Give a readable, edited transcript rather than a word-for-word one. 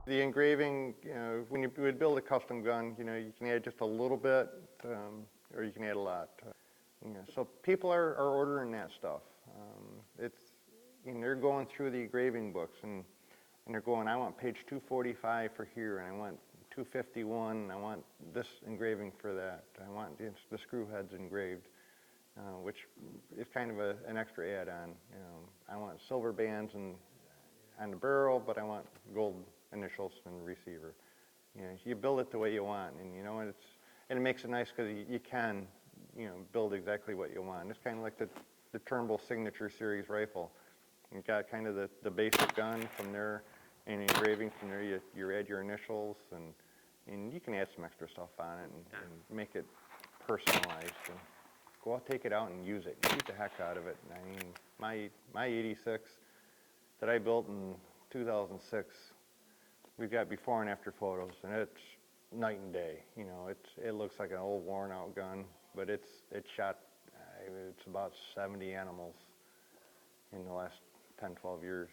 The engraving, you know, when you would build a custom gun, you know, you can add just a little bit, or you can add a lot. You know, so people are ordering that stuff. It's, you know, they're going through the engraving books and they're going, I want page 245 for here, and I want 251, and I want this engraving for that. I want the screw heads engraved, which is kind of an extra add-on. You know, I want silver bands on the barrel, but I want gold initials and receiver. You know, you build it the way you want, and you know, and it makes it nice because you can, you know, build exactly what you want. It's kind of like the Turnbull Signature Series rifle. You got kind of the basic gun from there, and engraving from there. You add your initials, and you can add some extra stuff on it and make it personalized. And go out, take it out, and use it. Shoot the heck out of it. I mean, my 86 that I built in 2006. We've got before and after photos, and it's night and day. You know, it looks like an old worn out gun, but it shot, it's about 70 animals in the last 10, 12 years.